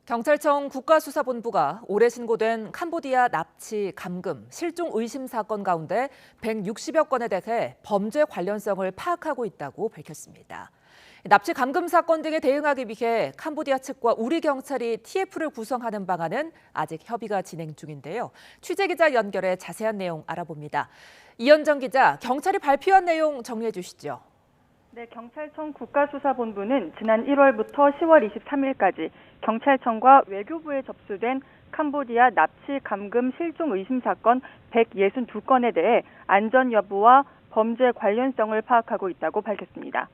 경찰청 국가수사본부가 올해 신고된 캄보디아 납치, 감금, 실종 의심 사건 가운데 160여 건에 대해 범죄 관련성을 파악하고 있다고 밝혔습니다. 납치, 감금 사건 등에 대응하기 위해 캄보디아 측과 우리 경찰이 TF를 구성하는 방안은 아직 협의가 진행 중인데요. 취재기자 연결해 자세한 내용 알아봅니다. 이현정 기자, 경찰이 발표한 내용 정리해 주시죠. 네, 경찰청 국가수사본부는 지난 1월부터 10월 23일까지 경찰청과 외교부에 접수된 캄보디아 납치, 감금, 실종 의심 사건 162건에 대해 안전 여부와 범죄 관련성을 파악하고 있다고 밝혔습니다.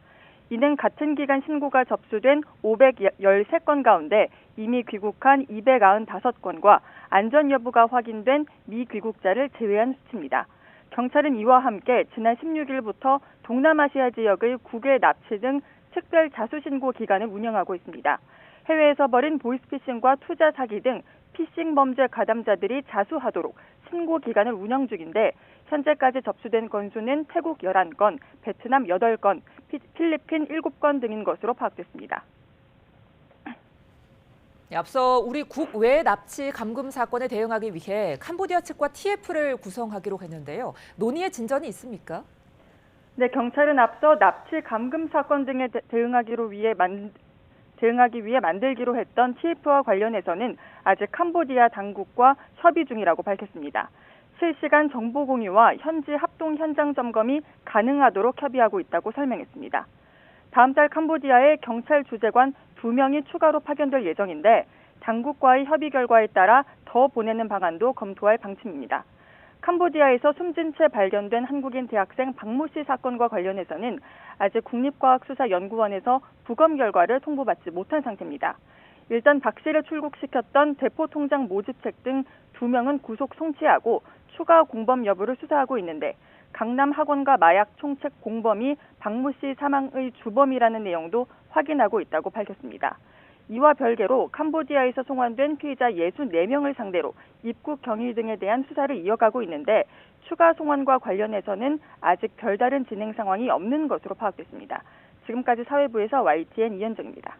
이는 같은 기간 신고가 접수된 513건 가운데 이미 귀국한 295건과 안전 여부가 확인된 미귀국자를 제외한 수치입니다. 경찰은 이와 함께 지난 16일부터 동남아시아 지역의 국외 납치 등 특별 자수신고 기관을 운영하고 있습니다. 해외에서 벌인 보이스피싱과 투자 사기 등 피싱 범죄 가담자들이 자수하도록 신고 기관을 운영 중인데 현재까지 접수된 건수는 태국 11건, 베트남 8건, 필리핀 7건 등인 것으로 파악됐습니다. 앞서 우리 국외 납치 감금 사건에 대응하기 위해 캄보디아 측과 TF를 구성하기로 했는데요. 논의의 진전이 있습니까? 네, 경찰은 앞서 납치 감금 사건 등에 대응하기 위해 만들기로 했던 TF와 관련해서는 아직 캄보디아 당국과 협의 중이라고 밝혔습니다. 실시간 정보 공유와 현지 합동 현장 점검이 가능하도록 협의하고 있다고 설명했습니다. 다음 달 캄보디아에 경찰 주재관 2명이 추가로 파견될 예정인데 당국과의 협의 결과에 따라 더 보내는 방안도 검토할 방침입니다. 캄보디아에서 숨진 채 발견된 한국인 대학생 박모 씨 사건과 관련해서는 아직 국립과학수사연구원에서 부검 결과를 통보받지 못한 상태입니다. 일단 박 씨를 출국시켰던 대포통장 모집책 등 2명은 구속 송치하고 추가 공범 여부를 수사하고 있는데 강남 학원가 마약 총책 공범이 박모 씨 사망의 주범이라는 내용도 확인하고 있다고 밝혔습니다. 이와 별개로 캄보디아에서 송환된 피의자 64명을 상대로 입국 경위 등에 대한 수사를 이어가고 있는데 추가 송환과 관련해서는 아직 별다른 진행 상황이 없는 것으로 파악됐습니다. 지금까지 사회부에서 YTN 이현정입니다.